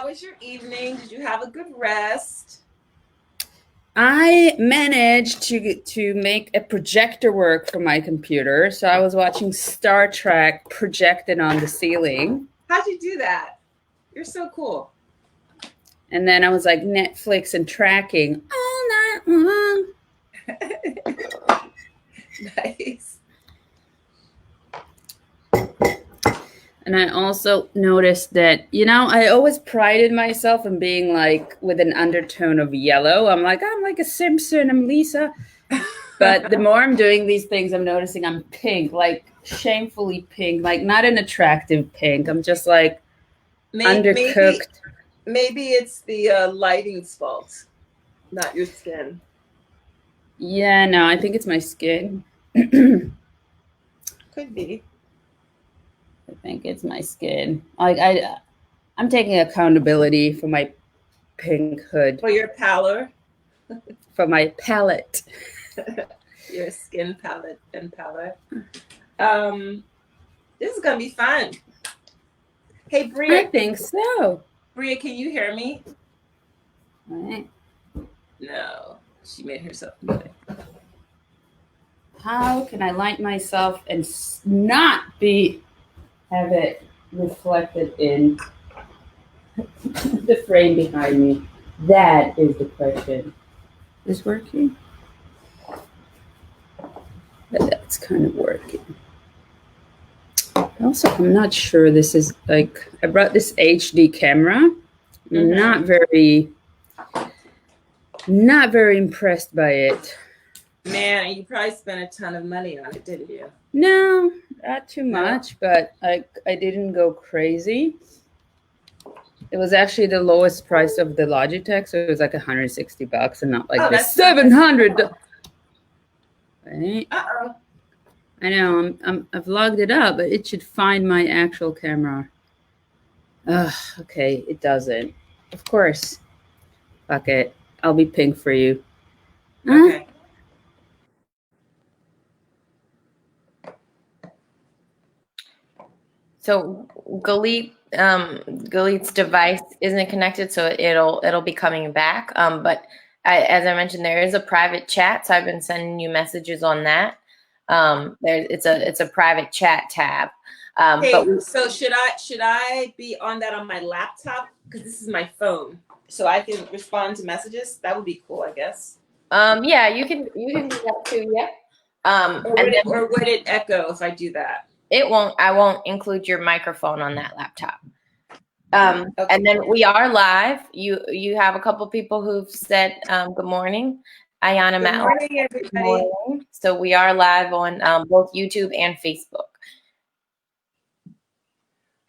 how was your evening? Did you have a good rest? I managed to make a projector work for my computer. So I was watching Star Trek projected on the ceiling. How'd you do that? You're so cool. And then I was like Netflix and tracking all night long. Nice. And I also noticed that, I always prided myself in being like with an undertone of yellow. I'm like a Simpson, I'm Lisa. But the more I'm doing these things, I'm noticing I'm pink, like shamefully pink, like not an attractive pink. I'm just like undercooked. Maybe it's the lighting's fault, not your skin. Yeah, no, I think it's my skin. Could be. I think it's my skin. Like I'm taking accountability for my pink hood. For your pallor. For my palette. Your skin palette and pallor. This is gonna be fun. Hey, Bria. I think so. Bria, can you hear me? Right. No, she made herself muted. How can I light myself and not have it reflected in the frame behind me? That is the question. Is this working? But that's kind of working. Also, I'm not sure this is like, I brought this HD camera. I'm not very impressed by it. Man, you probably spent a ton of money on it, didn't you? No, not too much, but I didn't go crazy. It was actually the lowest price of the Logitech, so it was like $160 and not like this $700. Right? Uh-oh. I know, I've logged it up, but it should find my actual camera. Okay, it doesn't. Of course. Fuck it. I'll be pink for you. Okay. So Galit's device isn't connected, so it'll be coming back. But as I mentioned, there is a private chat, so I've been sending you messages on that. It's a private chat tab. So should I be on that on my laptop, because this is my phone, so I can respond to messages? That would be cool, I guess. Yeah, you can do that too. Yeah. Or would it echo if I do that? It won't. I won't include your microphone on that laptop. Okay. And then we are live. You have a couple people who've said good morning. Ayana, Good morning, everybody. So we are live on both YouTube and Facebook.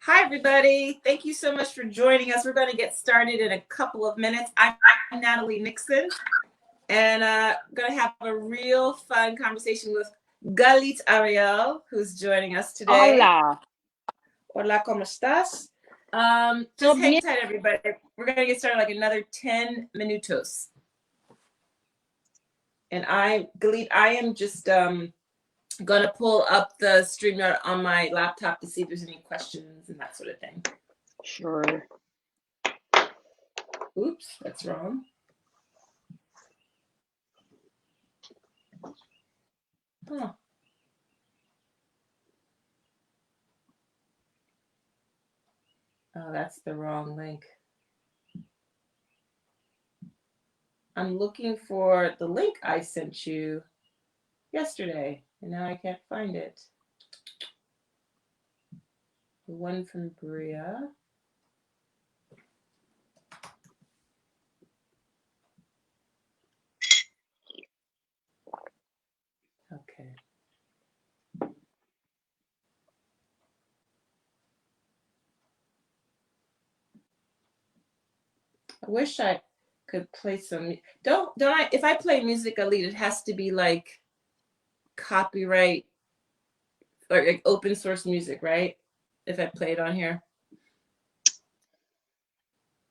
Hi, everybody. Thank you so much for joining us. We're going to get started in a couple of minutes. I'm Natalie Nixon, and I'm going to have a real fun conversation with Galit Ariel, who's joining us today. Hola. Hola, ¿cómo estás? Just hang tight, everybody. We're going to get started like another 10 minutos. And Galit, I am just going to pull up the StreamYard on my laptop to see if there's any questions and that sort of thing. Sure. Oops, that's wrong. Huh. Oh, that's the wrong link. I'm looking for the link I sent you yesterday, and now I can't find it. The one from Bria. Okay. I wish I could play some. Don't I? If I play music, Galit, it has to be like copyright or like open source music, right? If I play it on here.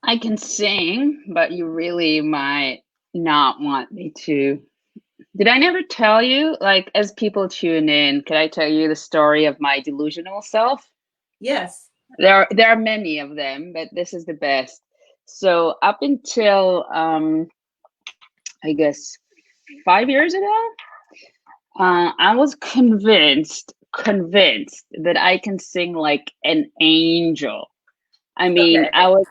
I can sing, but you really might not want me to. Did I never tell you, like, as people tune in, could I tell you the story of my delusional self? Yes. There are many of them, but this is the best. So up until I guess 5 years ago, I was convinced that I can sing like an angel. I mean, Okay.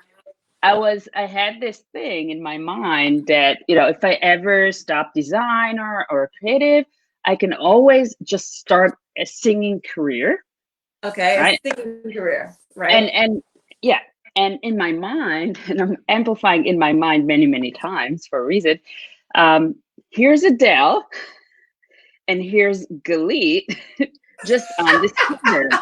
I had this thing in my mind that, if I ever stop design or creative, I can always just start a singing career, Okay. A right? singing career, right? And yeah, and in my mind, and I'm amplifying in my mind many, many times for a reason. Um, Here's Adele and here's Galit just on this keyboard.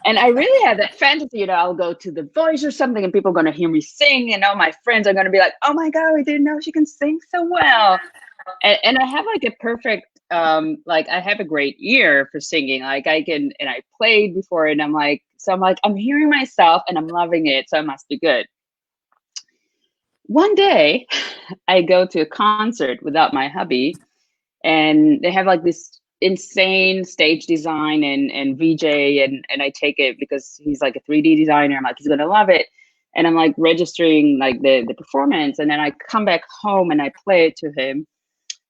And I really had that fantasy, I'll go to The Voice or something and people are going to hear me sing and all my friends are going to be like, oh my God, we didn't know she can sing so well. And I have like a perfect, like I have a great ear for singing. Like and I played before and I'm like, I'm hearing myself and I'm loving it. So it must be good. One day I go to a concert without my hubby and they have like this insane stage design and VJ and I take it because he's like a 3D designer. I'm like, he's gonna love it. And I'm like registering like the performance and then I come back home and I play it to him.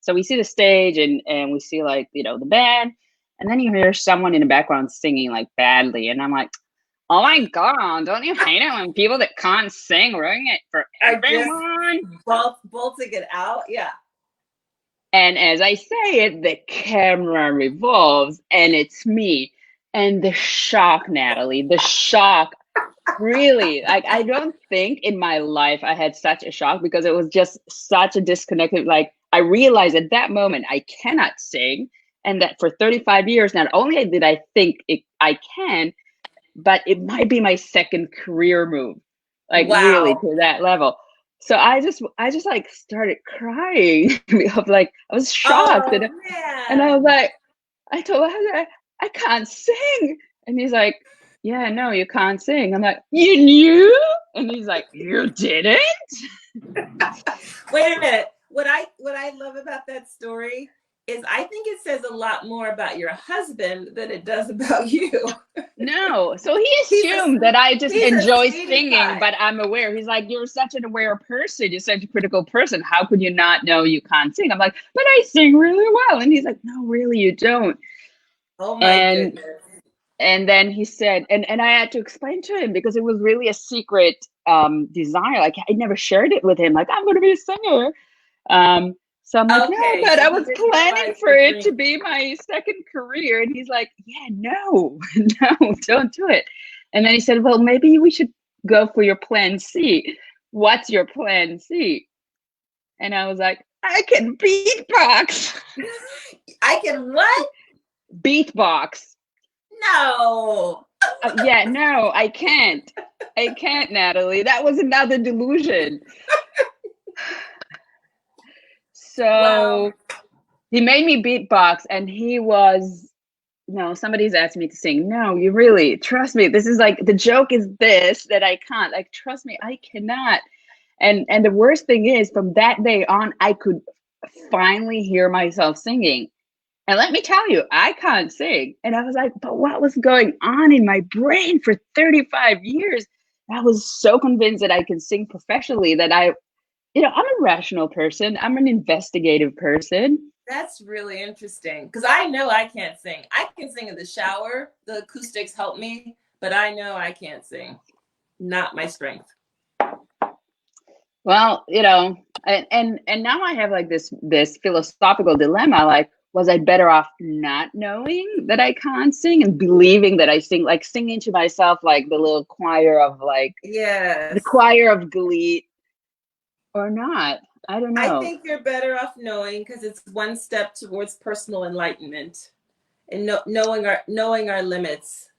So we see the stage and we see like, the band and then you hear someone in the background singing like badly. And I'm like, oh my God, don't you hate it when people that can't sing ruin it for I just everyone? bolting it out. Yeah. And as I say it, the camera revolves and it's me. And the shock, Natalie, the shock, really, like I don't think in my life I had such a shock because it was just such a disconnected. Like I realized at that moment I cannot sing. And that for 35 years, not only did I think I can, but it might be my second career move, like really Wow. to that level. So I just like started crying. Of like I was shocked Oh and I was man. like, I told him I can't sing, and he's like, yeah, no, you can't sing. I'm like, you knew, and he's like, you didn't. Wait a minute. What I love about that story is I think it says a lot more about your husband than it does about you. No, so he He's assumed that I just he's a enjoy sweetie singing, pie. but I'm aware. He's like, you're such an aware person. You're such a critical person. How could you not know you can't sing? I'm like, but I sing really well. And he's like, no, really, you don't. Oh my And goodness. and then he said, and I had to explain to him because it was really a secret desire. Like I never shared it with him. Like I'm going to be a singer. Um, so I'm like, no, Okay, but so I he was didn't planning realize for the it dream. to be my second career. And he's like, yeah, no, no, don't do it. And then he said, well, maybe we should go for your plan C. What's your plan C? And I was like, I can beatbox. I can what? Beatbox. No. Yeah, no, I can't. I can't, Natalie. That was another delusion. Well, So he made me beatbox and he was, no, somebody's asked me to sing. No, you really, trust me. This is like, the joke is this, that I can't. Like, trust me, I cannot. And the worst thing is, from that day on, I could finally hear myself singing. And let me tell you, I can't sing. And I was like, but what was going on in my brain for 35 years? I was so convinced that I can sing professionally that I'm a rational person. I'm an investigative person. that's really interesting because I know I can't sing. I can sing in the shower. The acoustics help me, but I know I can't sing. Not my strength. Well, and now I have like this philosophical dilemma. Like, was I better off not knowing that I can't sing and believing that I sing, like singing to myself, like the little choir of like the Yes. choir of Glee, or not? I don't I know. think you're better off knowing because it's one step towards personal enlightenment and knowing our limits.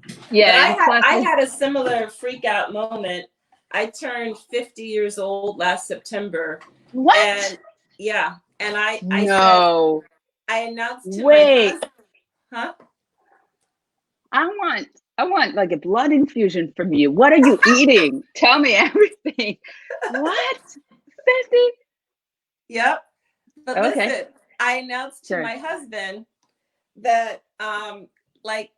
But Yeah, I and had plus, I had a similar freak out moment. I turned 50 years old last September, what? and yeah, and I said No, I announced to my wait. husband, huh? I want like a blood infusion from you. What are you eating? Tell me everything. What? 50? Yep. But Okay, listen, I announced to sure. my husband that like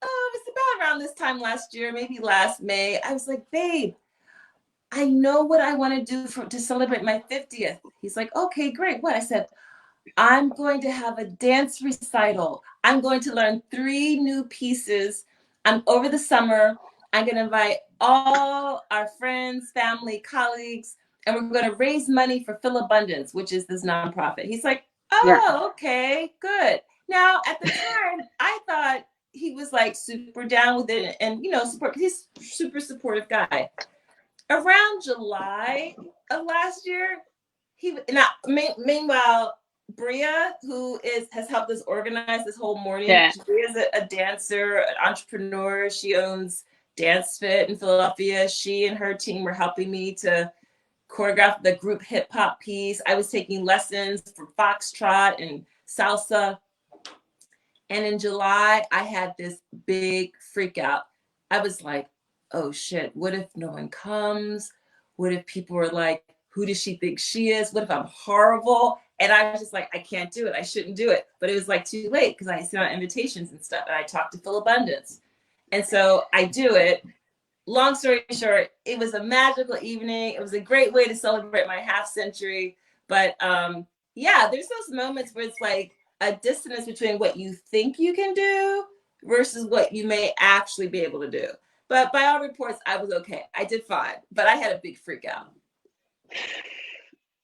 it was about around this time last year, maybe last May. I was like, babe, I know what I want to do to celebrate my 50th. He's like, okay, great. What? I said, I'm going to have a dance recital. I'm going to learn 3 new pieces. I'm over the summer. I'm going to invite all our friends, family, colleagues, and we're going to raise money for Phil Abundance, which is this nonprofit. He's like, Yeah. oh, okay, good. Now, at the time, I thought he was like super down with it and, you know, support, because he's a super supportive guy. Around July of last year, meanwhile, Bria, who has helped us organize this whole morning, Yeah. she is a dancer, an entrepreneur. She owns Dance Fit in Philadelphia. She and her team were helping me to choreograph the group hip hop piece. I was taking lessons for foxtrot and salsa. And in July, I had this big freak out. I was like, oh shit, what if no one comes? What if people are like, who does she think she is? What if I'm horrible? And I was just like, I can't do it. I shouldn't do it. But it was like too late because I sent out invitations and stuff. And I talked to Phil Abundance. And so I do it. Long story short, it was a magical evening. It was a great way to celebrate my half century. But yeah, there's those moments where it's like a dissonance between what you think you can do versus what you may actually be able to do. But by all reports, I was okay. I did fine, but I had a big freak out.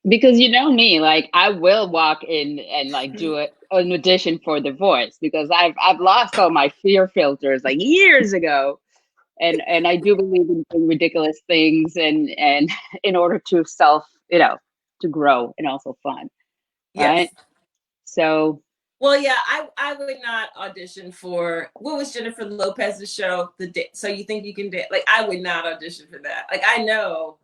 Because you know me, like I will walk in and like do an audition for The Voice because I've lost all my fear filters like years ago. And I do believe in doing ridiculous things and in order to to grow and also fun. Yes. Right. So Well, yeah, I would not audition for what was Jennifer Lopez's show, So You Think You Can Dance? Like I would not audition for that. Like I know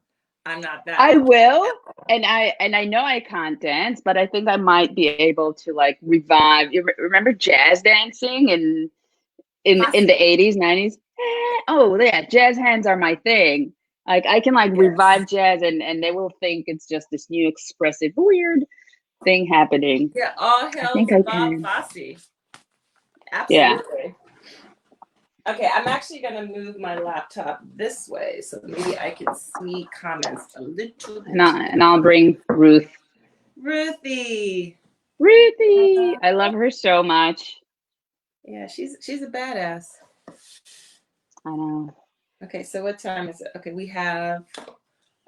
I'm not that. I will, and I know I can't dance, but I think I might be able to like revive. You remember jazz dancing in the 80s, 90s? Oh yeah, jazz hands are my thing. Like I can like Yes. revive jazz and they will think it's just this new expressive weird thing happening. Yeah, all I hail think to I Bob can. Fosse. Yeah. Absolutely. Okay, I'm actually going to move my laptop this way so maybe I can see comments a little bit. And I'll bring Ruth. Ruthie. Ruthie, I love her so much. Yeah, she's a badass. I know. Okay, so what time is it? Okay, we have,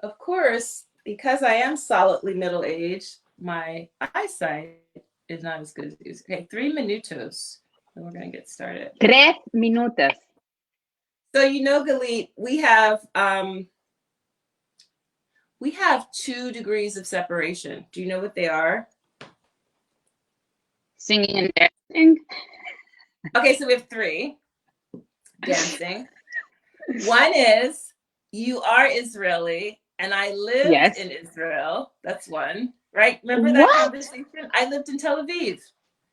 of course, because I am solidly middle-aged, my eyesight is not as good as yours. Okay, 3 minutos. And we're going to get started. 3 minutos. So you know, Galit, we have 2 degrees of separation. Do you know what they are? Singing and dancing. Okay, so we have 3. Dancing. One is you are Israeli and I lived in Israel. That's one, right? Remember that conversation? I lived in Tel Aviv.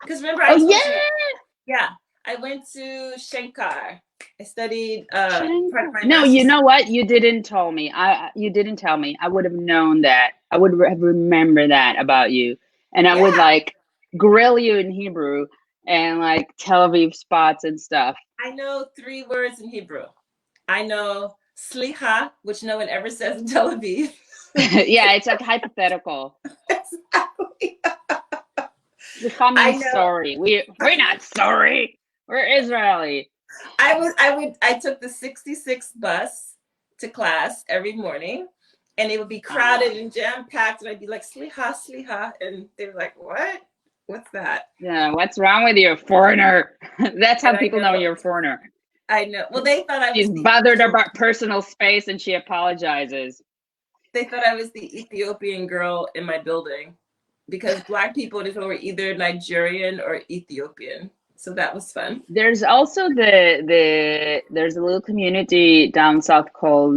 Because remember I told you. Yeah, I went to Shenkar. I studied No, you know what? You didn't tell me. You didn't tell me. I would have known that. I would have remembered that about you. And I would like grill you in Hebrew and like Tel Aviv spots and stuff. I know 3 words in Hebrew. I know slicha, which no one ever says in Tel Aviv. Yeah, it's like hypothetical. Exactly. I'm sorry. We're not sorry. We're Israeli. I took the 66 bus to class every morning and it would be crowded and jam-packed and I'd be like, sliha, sliha. And they were like, what? What's that? Yeah, what's wrong with you, foreigner? That's how people know you're a foreigner. I know. Well, they thought I was. She's bothered about personal space and she apologizes. They thought I was the Ethiopian girl in my building because Black people in Israel were either Nigerian or Ethiopian. So that was fun. There's also there's a little community down south called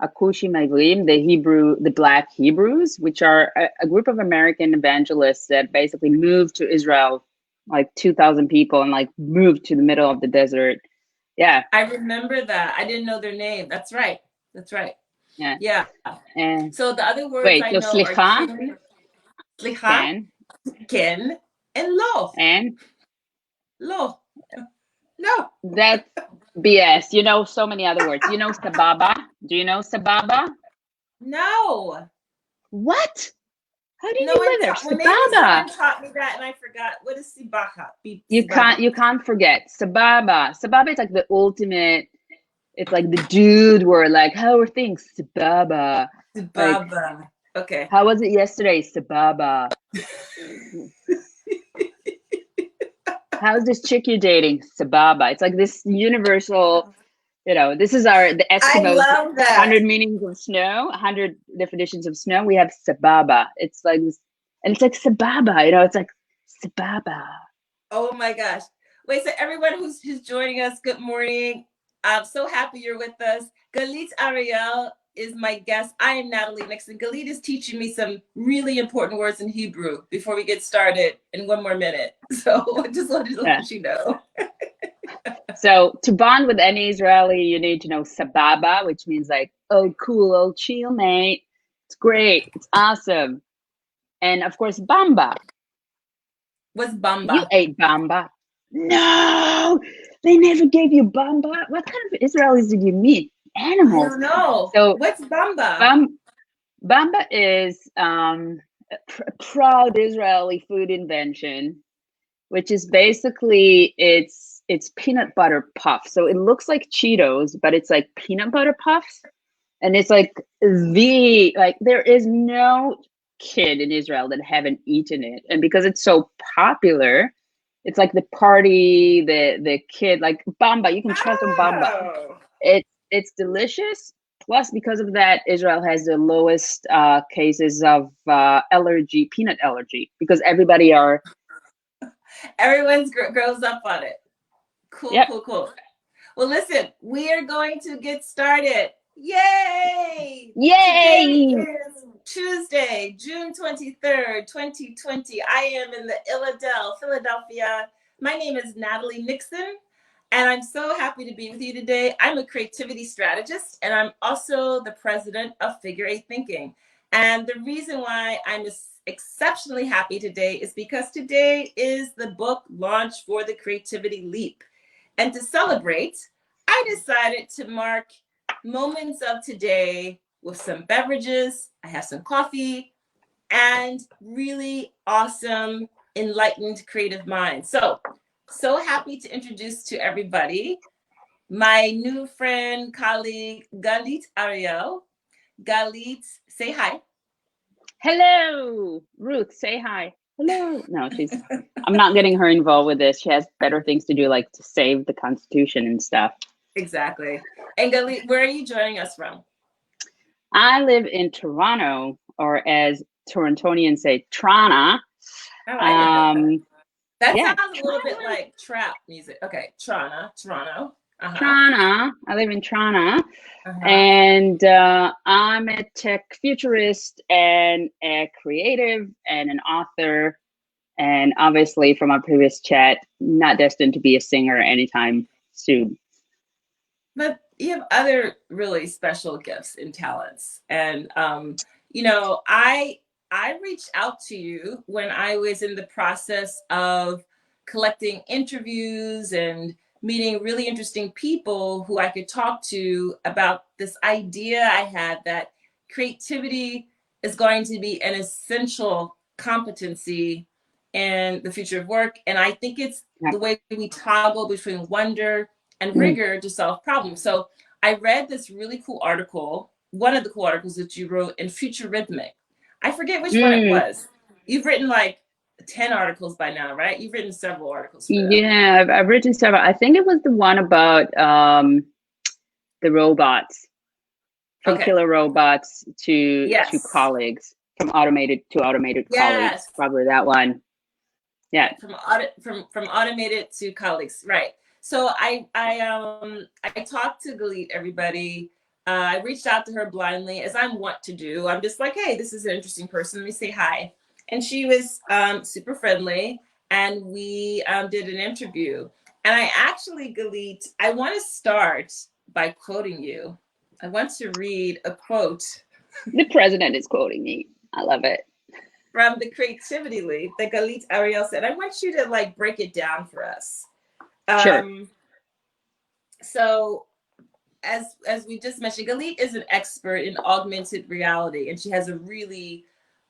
Akushi Mavlim, the Black Hebrews, which are a group of American evangelists that basically moved to Israel, like 2,000 people, and like moved to the middle of the desert. Yeah, I remember that. I didn't know their name. That's right. That's right. Yeah. And so the other words I know are slicha, ken, and lo. And lo. No. That's BS. You know so many other words. You know sababa? Do you know sababa? No. What? How did No you one live there? taught. Well, maybe Sababa. someone taught me that, and I forgot. What is sibaha? You Sibaba. can't forget. Sababa. Sababa is like the ultimate, it's like the dude word, like, how are things? Sababa. Like, Sibaba. Okay. how was it yesterday? Sababa. How's this chick you're dating? Sababa. It's like this universal, this is the I Eskimos, love that. 100 meanings of snow, 100 definitions of snow. We have sababa. It's like this, and it's like sababa, it's like sababa. Oh my gosh. Wait, so everyone who's joining us, good morning. I'm so happy you're with us. Galit Ariel is my guest. I am Natalie Nixon. Galit is teaching me some really important words in Hebrew before we get started in 1 more minute. So I just wanted to let you know. So to bond with any Israeli, you need to know sababa, which means like, oh, cool, oh, chill, mate. It's great. It's awesome. And of course, bamba. What's bamba? You ate bamba. No, they never gave you bamba. What kind of Israelis did you meet? Animals. I don't know. So what's bamba? Bamba is a proud Israeli food invention, which is basically it's peanut butter puff. So it looks like Cheetos, but it's like peanut butter puffs, and it's like there is no kid in Israel that haven't eaten it, and because it's so popular, it's like the party, the kid, like bamba. You can trust on bamba. Oh. It's delicious. Plus, because of that, Israel has the lowest cases of peanut allergy, because Everyone's grows up on it. Cool, yep. cool. Well, listen, we are going to get started. Yay! Yay! Today is Tuesday, June 23rd, 2020. I am in the Philadelphia. My name is Natalie Nixon, and I'm so happy to be with you today. I'm a creativity strategist, and I'm also the president of Figure Eight Thinking. And the reason why I'm exceptionally happy today is because today is the book launch for the Creativity Leap. And to celebrate, I decided to mark moments of today with some beverages. I have some coffee and really awesome, enlightened, creative minds. So happy to introduce to everybody my new friend, colleague, Galit Ariel. Galit, say hi. Hello, Ruth. Say hi. Hello. No, I'm not getting her involved with this. She has better things to do, like to save the Constitution and stuff. Exactly. And Galit, where are you joining us from? I live in Toronto, or as Torontonians say, Trana. Oh, I didn't know that. That Yeah, sounds a little bit like trap music. Okay, Toronto. Trana. I live in Trana, and I'm a tech futurist and a creative and an author, and obviously from our previous chat, not destined to be a singer anytime soon. But you have other really special gifts and talents, and I reached out to you when I was in the process of collecting interviews and meeting really interesting people who I could talk to about this idea I had that creativity is going to be an essential competency in the future of work. And I think it's the way we toggle between wonder and rigor to solve problems. So I read this really cool article, one of the cool articles that you wrote in Future Rhythmic. I forget which one it was. You've written like 10 articles by now, right? You've written several articles. Yeah, I've written several. I think it was the one about the robots, from killer robots to colleagues, from automated colleagues. Probably that one. Yeah. From automated to colleagues, right? So I talked to Galit, everybody. I reached out to her blindly, as I want to do. I'm just like, hey, this is an interesting person. Let me say hi. And she was super friendly, and we did an interview. And I actually, Galit, I want to start by quoting you. I want to read a quote. The president is quoting me. I love it. From the Creativity Leap that Galit Ariel said. I want you to break it down for us. Sure. So as we just mentioned, Galit is an expert in augmented reality, and she has a really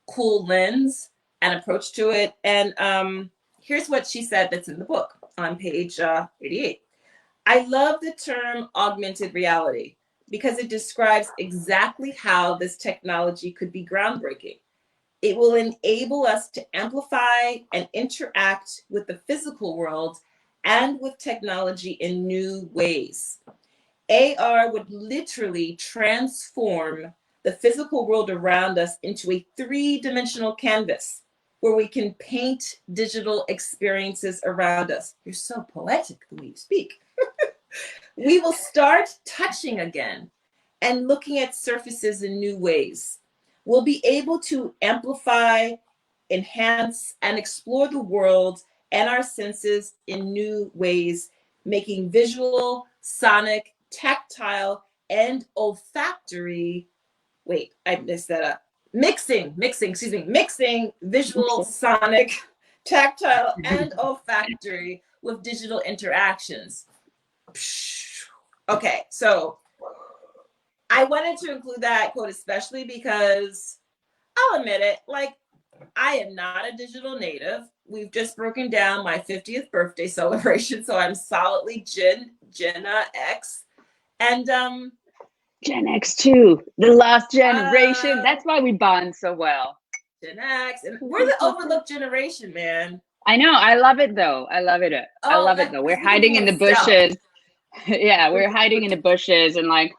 cool lens and approach to it. And here's what she said that's in the book on page 88. I love the term augmented reality because it describes exactly how this technology could be groundbreaking. It will enable us to amplify and interact with the physical world and with technology in new ways. AR would literally transform the physical world around us into a three-dimensional canvas where we can paint digital experiences around us. You're so poetic the way you speak. We will start touching again and looking at surfaces in new ways. We'll be able to amplify, enhance, and explore the world and our senses in new ways, making visual, sonic, tactile, and olfactory. Wait, I messed that up. Mixing visual, sonic, tactile, and olfactory with digital interactions. Okay, so I wanted to include that quote especially because I'll admit it, like, I am not a digital native. We've just broken down my 50th birthday celebration, so I'm solidly Gen X. And Gen X too, the last generation. That's why we bond so well. Gen X, and we're the overlooked generation, man. I know. I love it though. I love it. I love it though. We're hiding in the bushes. Yeah, we're hiding in the bushes and like,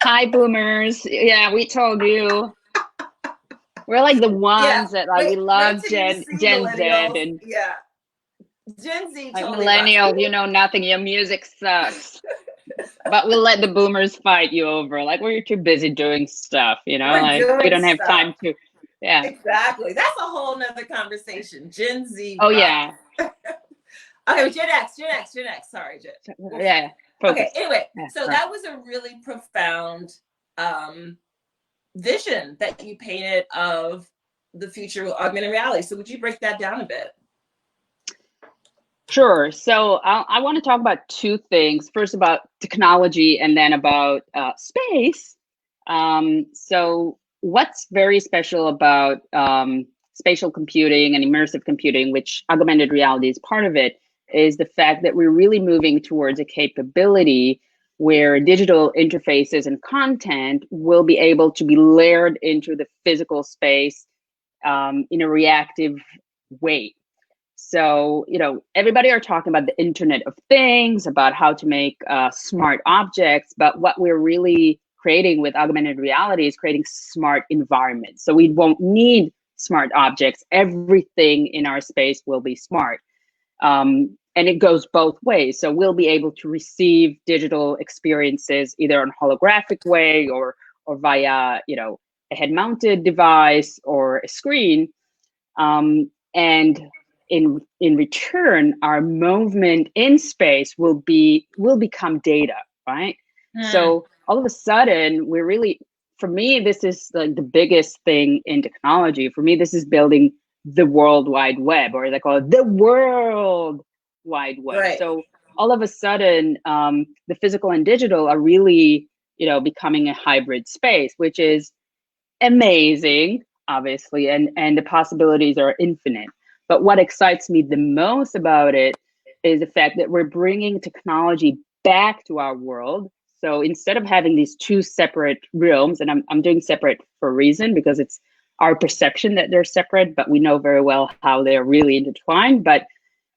hi boomers. Yeah, we told you. We're like the ones that like we love Gen Z and yeah. Gen Z like totally millennials, you know nothing. Your music sucks. But we'll let the boomers fight you over. Like we're too busy doing stuff, you know. Like we don't have time to. Yeah. Exactly. That's a whole nother conversation. Gen Z. Oh yeah. Okay, Gen X. Sorry, Gen. Yeah. Focus. Okay. Anyway, so that was a really profound vision that you painted of the future with augmented reality. So would you break that down a bit? Sure. So I want to talk about two things. First about technology and then about space. So what's very special about spatial computing and immersive computing, which augmented reality is part of it, is the fact that we're really moving towards a capability where digital interfaces and content will be able to be layered into the physical space in a reactive way. So, you know, everybody are talking about the Internet of Things, about how to make smart objects, but what we're really creating with augmented reality is creating smart environments. So we won't need smart objects. Everything in our space will be smart. And it goes both ways. So we'll be able to receive digital experiences either on a holographic way or via, you know, a head-mounted device or a screen. And in return, our movement in space will become data, right? So all of a sudden, we're really, for me, this is like the biggest thing in technology. For me, this is building the World Wide Web, or they call it the World Wide Web. Right. So all of a sudden, the physical and digital are really, you know, becoming a hybrid space, which is amazing, obviously, and the possibilities are infinite. But what excites me the most about it is the fact that we're bringing technology back to our world. So instead of having these two separate realms, and I'm doing separate for a reason, because it's our perception that they're separate, but we know very well how they're really intertwined. But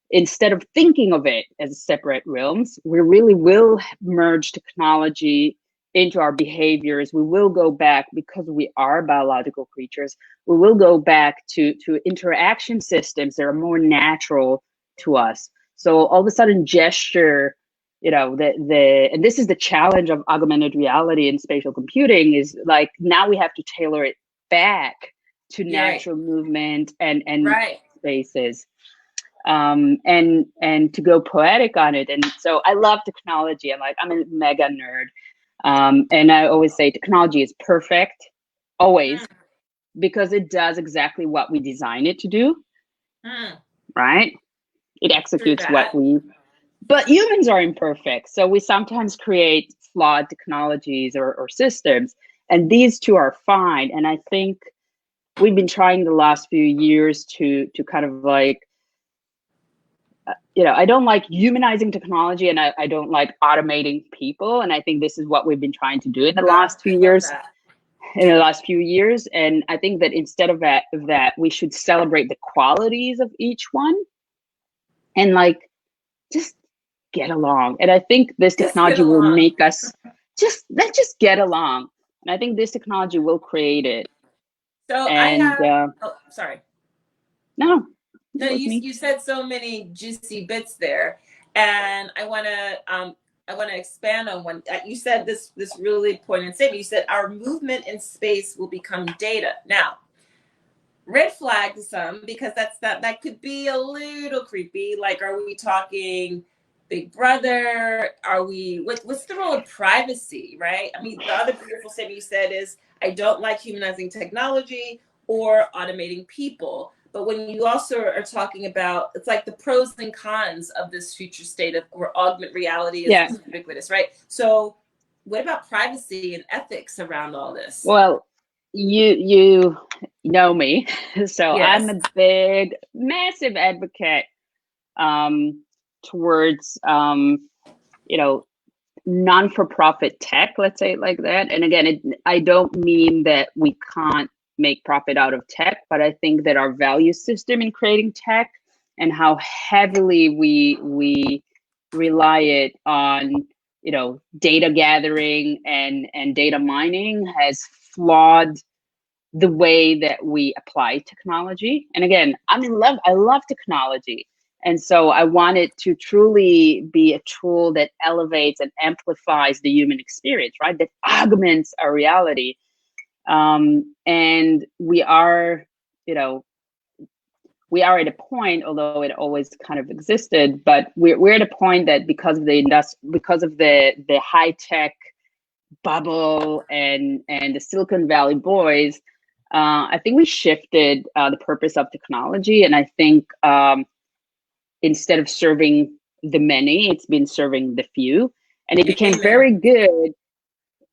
instead of thinking of it as separate realms, we really will merge technology into our behaviors. We will go back, because we are biological creatures, we will go back to interaction systems that are more natural to us. So all of a sudden gesture, you know, and this is the challenge of augmented reality and spatial computing, is like now we have to tailor it back to natural movement and spaces. And to go poetic on it. And so I love technology. I'm a mega nerd. And I always say technology is perfect, always, because it does exactly what we design it to do, right? It executes what we But humans are imperfect, so we sometimes create flawed technologies or systems, and these two are fine. And I think we've been trying the last few years to kind of like, I don't like humanizing technology, and I don't like automating people. And I think this is what we've been trying to do in the last few I love years. that. In the last few years, and I think that instead of that, we should celebrate the qualities of each one, and like just get along. And I think this Just get technology will along. make us let's just get along. And I think this technology will create it. So I And have. Oh, sorry. no, No, that was me. you said so many juicy bits there, and I want to expand on one. You said this really poignant statement. You said our movement in space will become data. Now, red flag to some, because that could be a little creepy. Like, are we talking Big Brother? Are we what's the role of privacy, right? I mean, the other beautiful statement you said is, I don't like humanizing technology or automating people. But when you also are talking about, it's like the pros and cons of this future state of where augmented reality is ubiquitous, right? So what about privacy and ethics around all this? Well, you know me, so Yes. I'm a big, massive advocate towards non-for-profit tech, let's say it like that. And again, I don't mean that we can't make profit out of tech, but I think that our value system in creating tech and how heavily we rely it on data gathering and data mining has flawed the way that we apply technology. And again, I love technology. And so I want it to truly be a tool that elevates and amplifies the human experience, right? That augments our reality. And we are at a point, although it always kind of existed, but we're at a point that because of the high tech bubble and the Silicon Valley boys, I think we shifted the purpose of technology. And I think instead of serving the many, it's been serving the few. And it became Amen. very good.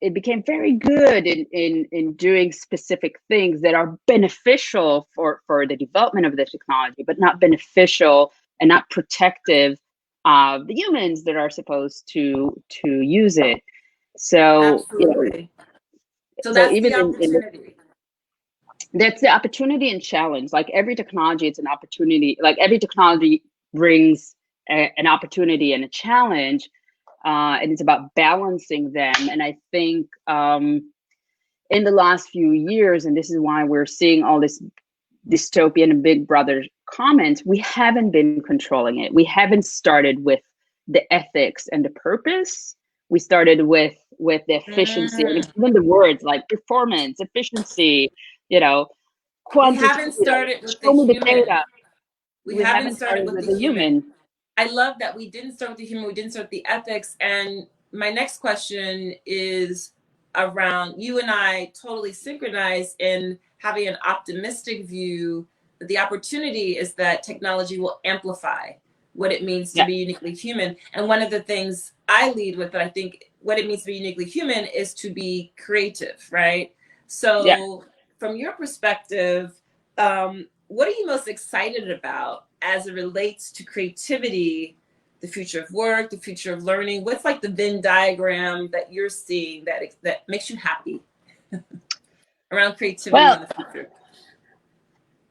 It became very good in doing specific things that are beneficial for the development of the technology, but not beneficial and not protective of the humans that are supposed to use it. So, absolutely. So so that's the even opportunity. that's the opportunity and challenge. Like every technology, it's an opportunity. Like every technology brings an opportunity and a challenge, and it's about balancing them. And I think in the last few years, and this is why we're seeing all this dystopian and Big Brother comments, we haven't been controlling it. We haven't started with the ethics and the purpose. We started with the efficiency, and even the words like performance, efficiency, We quantity. haven't started with the Show me the human. data. We We haven't haven't started started with with the the human. human. I love that we didn't start with the human, we didn't start with the ethics. And my next question is around, you and I totally synchronized in having an optimistic view that the opportunity is that technology will amplify what it means to be uniquely human. And one of the things I lead with, that I think what it means to be uniquely human is to be creative, right? So from your perspective, what are you most excited about as it relates to creativity, the future of work, the future of learning? What's like the Venn diagram that you're seeing that makes you happy around creativity in the future?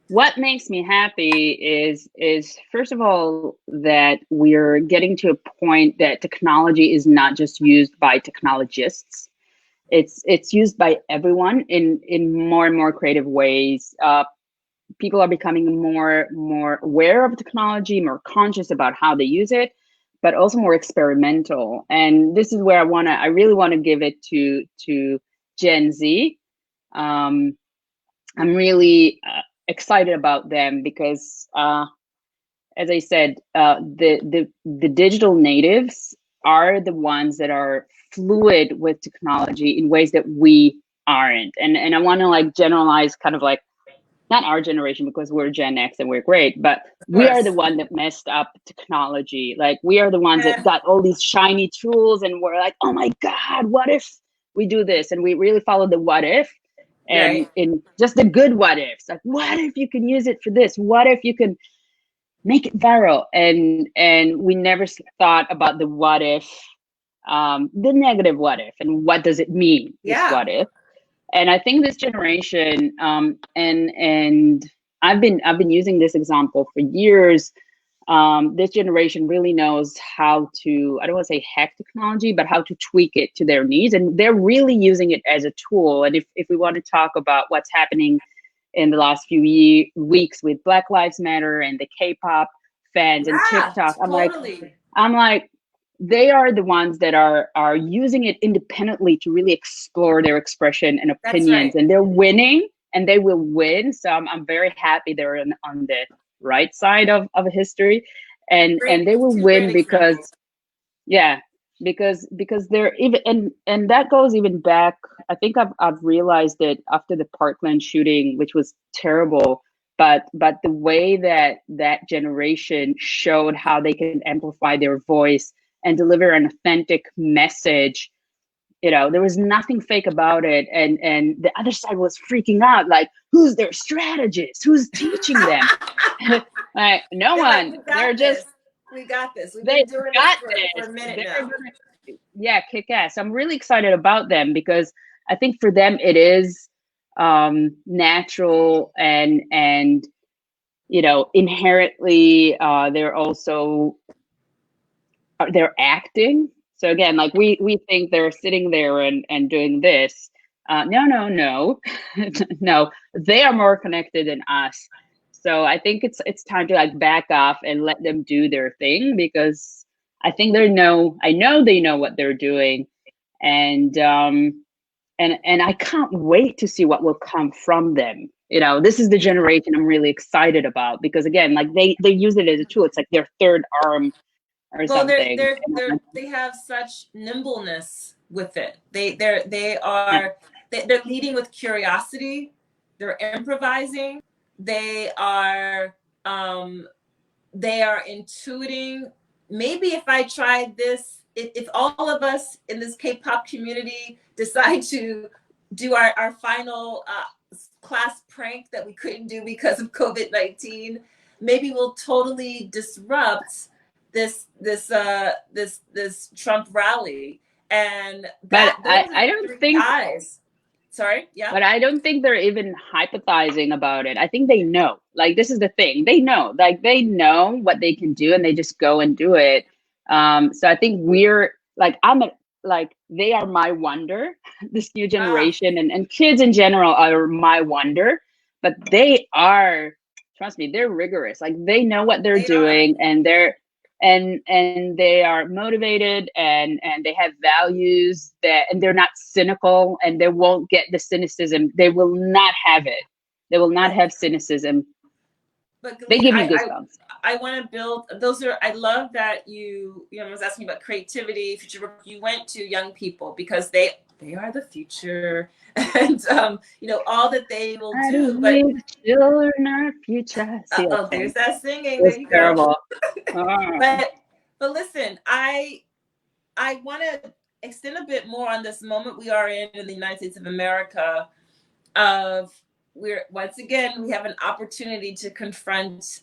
What makes me happy is first of all that we're getting to a point that technology is not just used by technologists. It's used by everyone in more and more creative ways. People are becoming more aware of technology, more conscious about how they use it, but also more experimental. And this is where I really want to give it to Gen Z. I'm really excited about them because, as I said, the digital natives are the ones that are fluid with technology in ways that we aren't. And I want to like generalize kind of like not our generation because we're Gen X and we're great, but we are the one that messed up technology. Like we are the ones that got all these shiny tools and we're like, oh my God, what if we do this? And we really follow the what if, and Right. in just the good what ifs. Like, what if you can use it for this? What if you can make it viral? And we never thought about the what if, the negative what if, and what does it mean, this what if. And I think this generation, and I've been using this example for years. This generation really knows how to, I don't want to say hack technology, but how to tweak it to their needs. And they're really using it as a tool. And if we want to talk about what's happening in the last few weeks with Black Lives Matter and the K-pop fans and TikTok, I'm like, they are the ones that are using it independently to really explore their expression and opinions, and they're winning, and they will win. So I'm very happy they're on the right side of history, and they will win because because they're even, and that goes even back. I think I've realized that after the Parkland shooting, which was terrible, but the way that generation showed how they can amplify their voice and deliver an authentic message, there was nothing fake about it. And the other side was freaking out, like, who's their strategist? Who's teaching them? Like, no one. They're just, we got this. We've been doing this for a minute now. Yeah, kick ass. I'm really excited about them because I think for them it is natural and inherently they're acting. So again, like we think they're sitting there and doing this. No, no, they are more connected than us. So I think it's time to like back off and let them do their thing, because I think I know they know what they're doing. And I can't wait to see what will come from them. This is the generation I'm really excited about, because again, like they use it as a tool. It's like their third arm or something. They have such nimbleness with it. They're leading with curiosity. They're improvising. They are intuiting. Maybe if I tried this, if all of us in this K-pop community decide to do our final class prank that we couldn't do because of COVID-19, maybe we'll totally disrupt this Trump rally. And but I don't think sorry, yeah. But I don't think they're even hypothesizing about it. I think they know. Like, this is the thing. They know. Like, they know what they can do, and they just go and do it. So I think we're like, they are my wonder. This new generation and kids in general are my wonder. But they are, trust me, they're rigorous. Like, they know what they're doing, and they're and they are motivated, and they have values, and they're not cynical, and they won't get the cynicism. They will not have it. They will not have cynicism. But Galit, they give you goosebumps. I want to build I love that I was asking about creativity, future work. You went to young people because they are the future, and all that they will do. But children are future. There's that singing. It's terrible. But listen, I want to extend a bit more on this moment we are in the United States of America. Once again, we have an opportunity to confront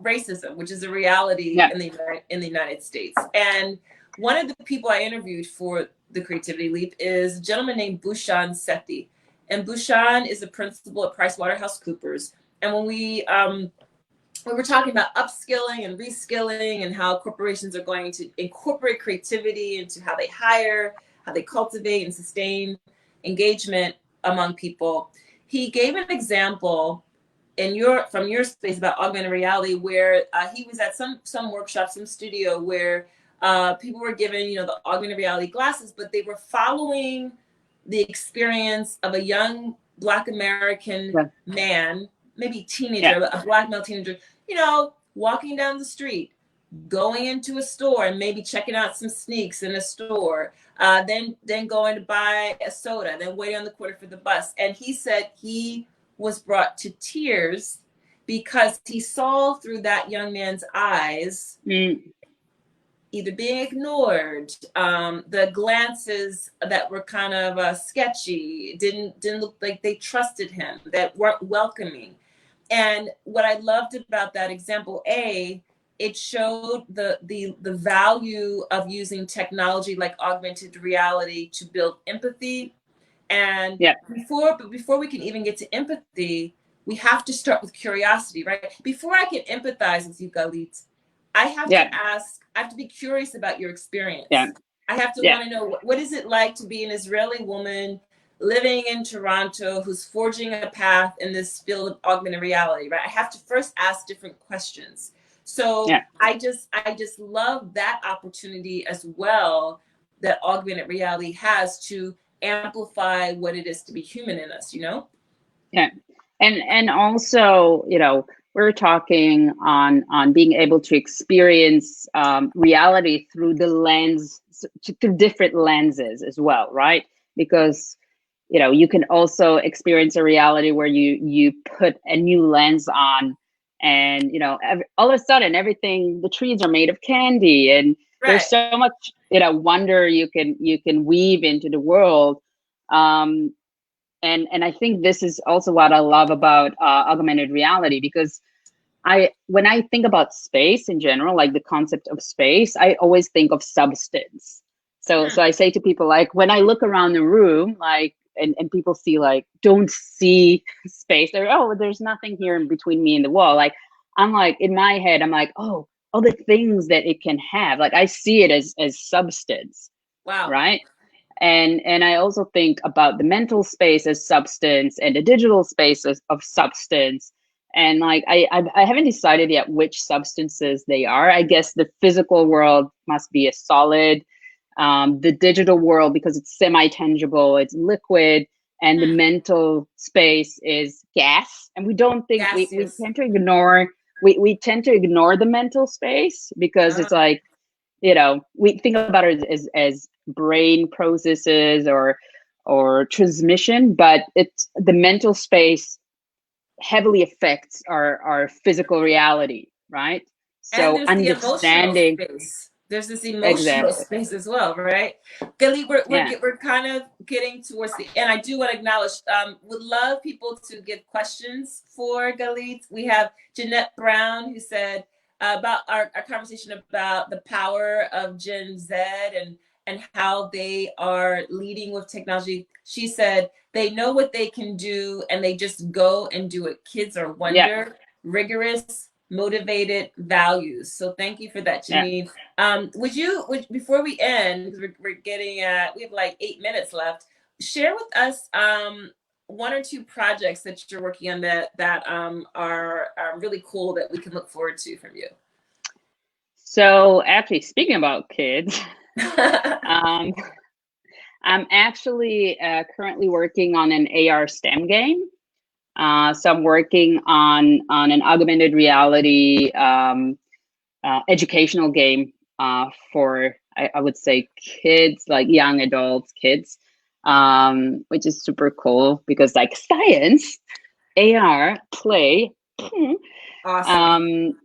racism, which is a reality in the United States. And one of the people I interviewed for the Creativity Leap is a gentleman named Bhushan Sethi. And Bhushan is a principal at PricewaterhouseCoopers. And when we were talking about upskilling and reskilling and how corporations are going to incorporate creativity into how they hire, how they cultivate and sustain engagement among people, he gave an example from your space about augmented reality, where he was at some workshop, some studio where people were given, the augmented reality glasses, but they were following the experience of a young Black American man, maybe teenager, a Black male teenager, walking down the street, going into a store and maybe checking out some sneaks in a store, then going to buy a soda, then waiting on the corner for the bus. And he said he was brought to tears because he saw through that young man's eyes either being ignored, the glances that were kind of sketchy, didn't look like they trusted him, that weren't welcoming. And what I loved about that example, it showed the value of using technology like augmented reality to build empathy. And before we can even get to empathy, we have to start with curiosity, right? Before I can empathize with you, Galit, I have to ask, I have to be curious about your experience. I have to want to know, what is it like to be an Israeli woman living in Toronto who's forging a path in this field of augmented reality, right? I have to first ask different questions. So I just love that opportunity as well that augmented reality has to amplify what it is to be human in us, you know? And also, you know, we're talking on being able to experience reality through the lens, through different lenses as well, right? Because, you know, you can also experience a reality where you put a new lens on, and, you know, all of a sudden everything, the trees are made of candy, and there's so much, you know, wonder you can weave into the world. And I think this is also what I love about augmented reality, because when I think about space in general, like the concept of space, I always think of substance. So I say to people, like, when I look around the room, like, and people see, like, don't see space, they're, oh, there's nothing here in between me and the wall. Like, I'm like, in my head, I'm like, oh, all the things that it can have. Like, I see it as substance. Wow. Right. And I also think about the mental space as substance, and the digital space of substance. And like, I haven't decided yet which substances they are. I guess the physical world must be a solid. The digital world, because it's semi-tangible, it's liquid, and the mental space is gas. And we don't think, we tend to ignore, we tend to ignore the mental space, because it's like, you know, we think about it as brain processes or transmission, but it's the mental space heavily affects our physical reality, right? So and there's understanding, the emotional space. There's this emotional space as well, right? Galit, we're kind of getting towards the end. I do want to acknowledge, would love people to give questions for Galit. We have Jeanette Brown, who said about our conversation about the power of Gen Z and how they are leading with technology. She said they know what they can do and they just go and do it. Kids are wonder, rigorous, motivated, values. So thank you for that, Janine. Would before we end, because we're getting we have like 8 minutes left, share with us one or two projects that you're working on that are really cool that we can look forward to from you. So actually, speaking about kids, I'm actually currently working on an AR STEM game. So I'm working on an augmented reality educational game for, I would say, kids, like young adults, kids, which is super cool, because like science, AR, play. Awesome.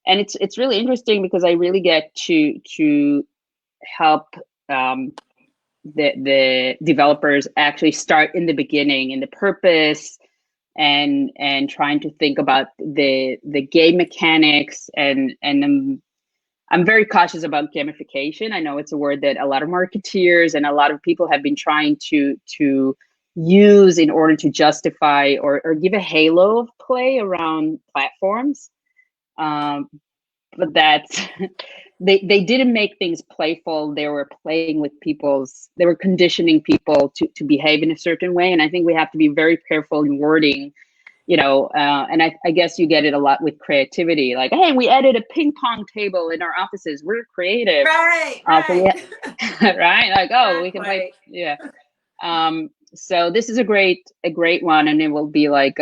And it's really interesting, because I really get to help the developers actually start in the beginning, in the purpose, and trying to think about the game mechanics, and I'm very cautious about gamification. I know it's a word that a lot of marketeers and a lot of people have been trying to use in order to justify or give a halo of play around platforms. But that's they didn't make things playful. They were playing with they were conditioning people to behave in a certain way. And I think we have to be very careful in wording, you know, and I guess you get it a lot with creativity. Like, hey, we added a ping pong table in our offices. We're creative. Right. Right. Like, oh, we can play. Yeah. So this is a great one, and it will be like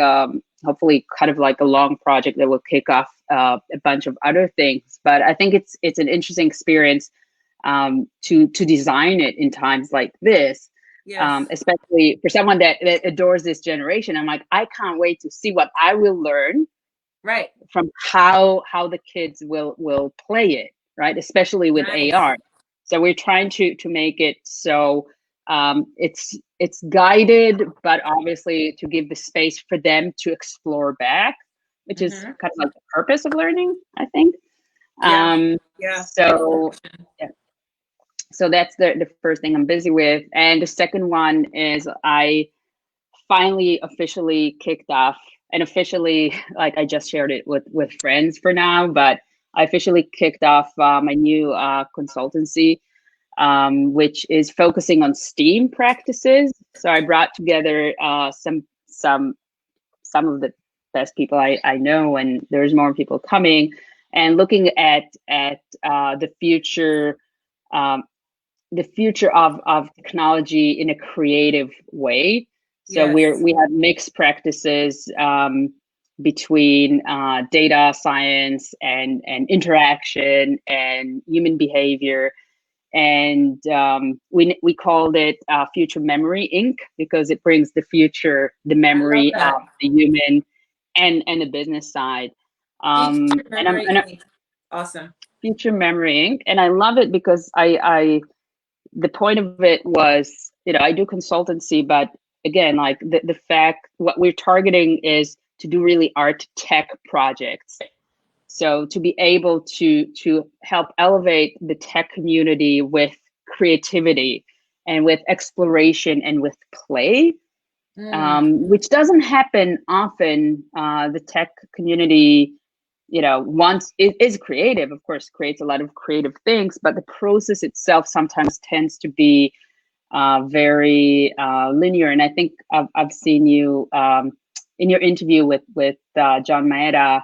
hopefully kind of like a long project that will kick off a bunch of other things. But I think it's an interesting experience to design it in times like this, Yes. Especially for someone that adores this generation. I'm like, I can't wait to see what I will learn Right. from how the kids will play it, right? Especially with Nice. AR. So we're trying to make it so it's guided, but obviously to give the space for them to explore back, which is Mhm. kind of like the purpose of learning, I think. Yeah. Yeah. So yeah. So that's the first thing I'm busy with. And the second one is I finally officially kicked off, and officially, like I just shared it with friends for now, but I officially kicked off my new consultancy, which is focusing on STEAM practices. So I brought together some of the best people I know, and there's more people coming, and looking at the future. The future of technology in a creative way. So Yes. we have mixed practices between data science and interaction and human behavior. And we called it Future Memory Inc. because it brings the future, the I love memory of that. the human and the business side. Future And I'm memory. Awesome. Future Memory Inc. And I love it because I the point of it was, I do consultancy, but again, like the fact what we're targeting is to do really art tech projects. So to be able to help elevate the tech community with creativity and with exploration and with play, Mm. which doesn't happen often. The tech community, once it is creative, of course, creates a lot of creative things, but the process itself sometimes tends to be very linear. And I think I've seen you in your interview with John Maeda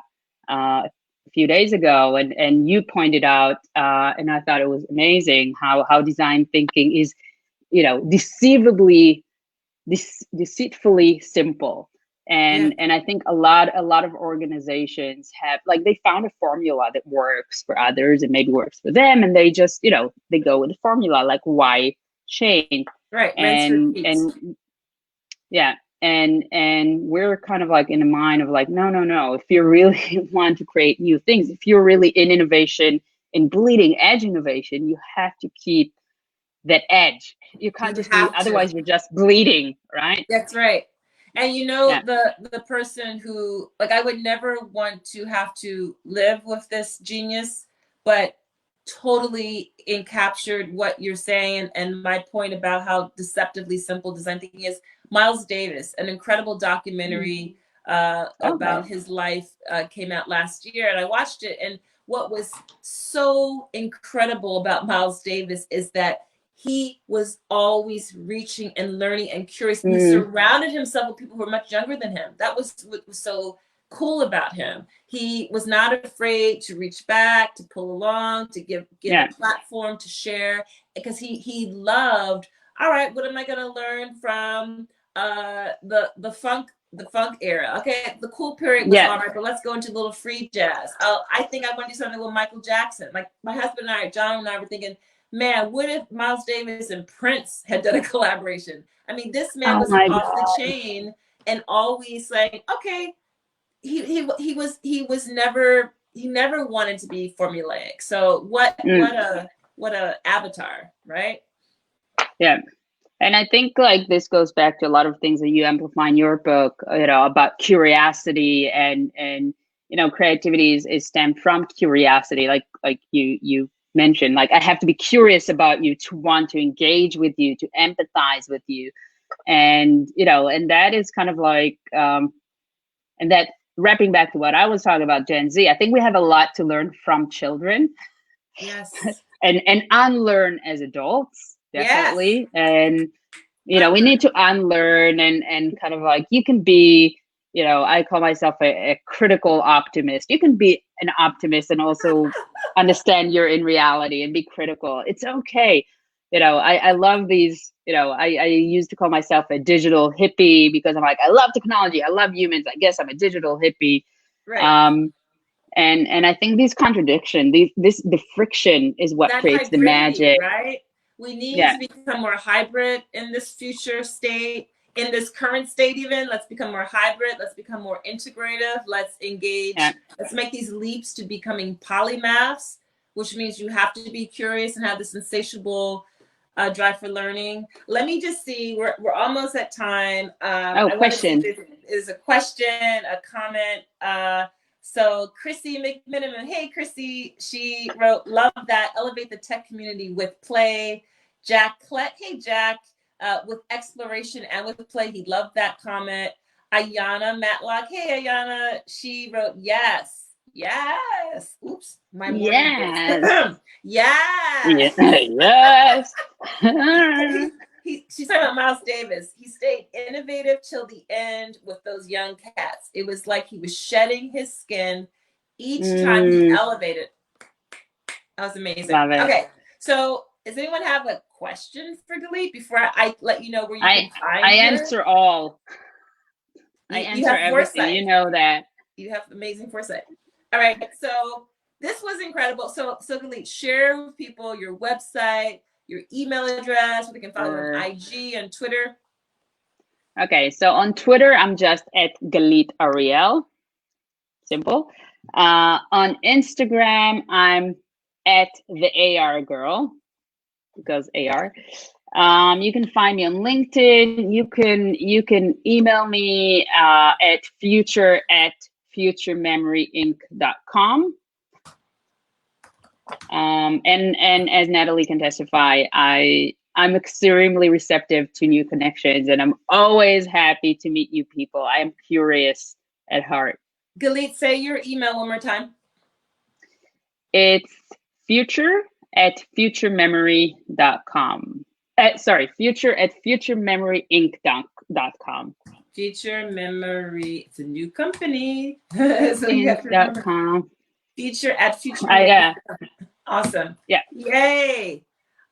a few days ago, and you pointed out, and I thought it was amazing how design thinking is, deceitfully simple. Yeah. And I think a lot of organizations have, like, they found a formula that works for others and maybe works for them, and they just, they go with the formula, like, why change? Right. Rinse, repeat. And yeah, and we're kind of like in the mind of like, no, if you really want to create new things, if you're really in innovation, in bleeding edge innovation, you have to keep that edge. You can't You just be, have to. otherwise you're just bleeding, right? That's right. And Yeah. the person who, like, I would never want to have to live with this genius, but totally encaptured what you're saying and my point about how deceptively simple design thinking is. Miles Davis, an incredible documentary about his life, came out last year, and I watched it. And what was so incredible about Miles Davis is that he was always reaching and learning and curious. And he surrounded himself with people who were much younger than him. That was what was so cool about him. He was not afraid to reach back, to pull along, to give a platform to share, because he loved, all right, what am I going to learn from the funk era? Okay, the cool period was all right, but let's go into a little free jazz. I think I want to do something with Michael Jackson. Like, my husband and I, John and I, were thinking, man, what if Miles Davis and Prince had done a collaboration? I mean, this man was off the chain and always like, okay, he never wanted to be formulaic. So what a avatar, right? Yeah. And I think, like, this goes back to a lot of things that you amplify in your book, about curiosity and creativity is stemmed from curiosity. Like you mentioned, like, I have to be curious about you to want to engage with you, to empathize with you. And, and that is kind of like, and that, wrapping back to what I was talking about, Gen Z, I think we have a lot to learn from children. Yes. and unlearn as adults, definitely. Yes. And we need to unlearn and kind of like, you can be, I call myself a critical optimist. You can be an optimist and also understand you're in reality and be critical. It's okay. I love these, I used to call myself a digital hippie because I'm like, I love technology. I love humans. I guess I'm a digital hippie. Right. And I think these contradictions, the friction is what that creates the hybridity, magic. right? We need to become more hybrid in this future state, in this current state even. Let's become more hybrid. Let's become more integrative. Let's engage. Let's make these leaps to becoming polymaths, which means you have to be curious and have this insatiable drive for learning. Let me just see. We're almost at time. Question. Is a question, a comment. So Chrissy McMiniman, hey Chrissy, she wrote, love that, elevate the tech community with play. Jack Klett, hey Jack, with exploration and with play, he loved that comment. Ayana Matlock, hey Ayana, she wrote, yes. Oops, my morning. Yes. Yes. She's talking about Miles Davis. He stayed innovative till the end with those young cats. It was like he was shedding his skin each time he elevated. That was amazing. Love it. Okay, so does anyone have a question for Galit before I let you know where you can find her? I answer all. I answer everything. Foresight. You know that. You have amazing foresight. All right, so this was incredible. So Galit, share with people your website, your email address, where they can follow on IG and Twitter. Okay, so on Twitter, I'm just at Galit Ariel. Simple. On Instagram, I'm at the AR girl, because AR. You can find me on LinkedIn. You can email me at future@futurememoryinc.com. And as Natalie can testify, I'm extremely receptive to new connections, and I'm always happy to meet new people. I am curious at heart. Galit, say your email one more time. It's future@futurememory.com. future@futurememoryinc.com. Future Memory, it's a new company. So Inc.com. Future@future. Awesome. Yeah. Yay.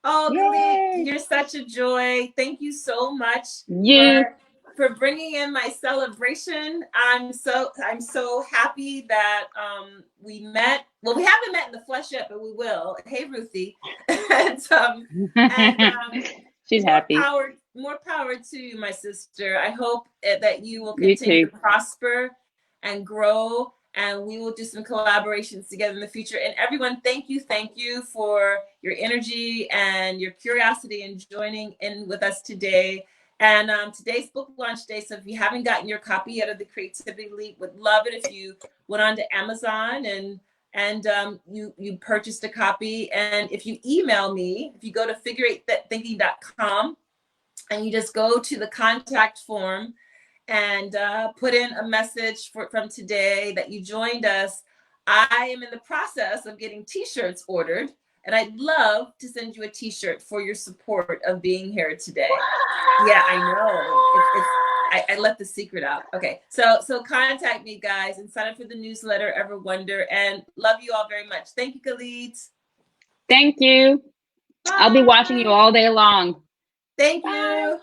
Oh, Galit, you're such a joy. Thank you so much for bringing in my celebration. I'm so happy that we met. Well, we haven't met in the flesh yet, but we will. Hey, Ruthie. She's happy. More power to you, my sister. I hope that you will continue to prosper and grow, and we will do some collaborations together in the future. And everyone, thank you for your energy and your curiosity in joining in with us today. And today's book launch day, so if you haven't gotten your copy yet of The Creativity Leap, would love it if you went on to Amazon and you purchased a copy. And if you email me, if you go to figure8thinking.com and you just go to the contact form and put in a message from today that you joined us, I am in the process of getting t-shirts ordered, and I'd love to send you a t-shirt for your support of being here today. Yeah, I know. I let the secret out. Okay, so contact me, guys, and sign up for the newsletter, Ever Wonder, and love you all very much. Thank you, Galit. Thank you. Bye. I'll be watching you all day long. Thank you.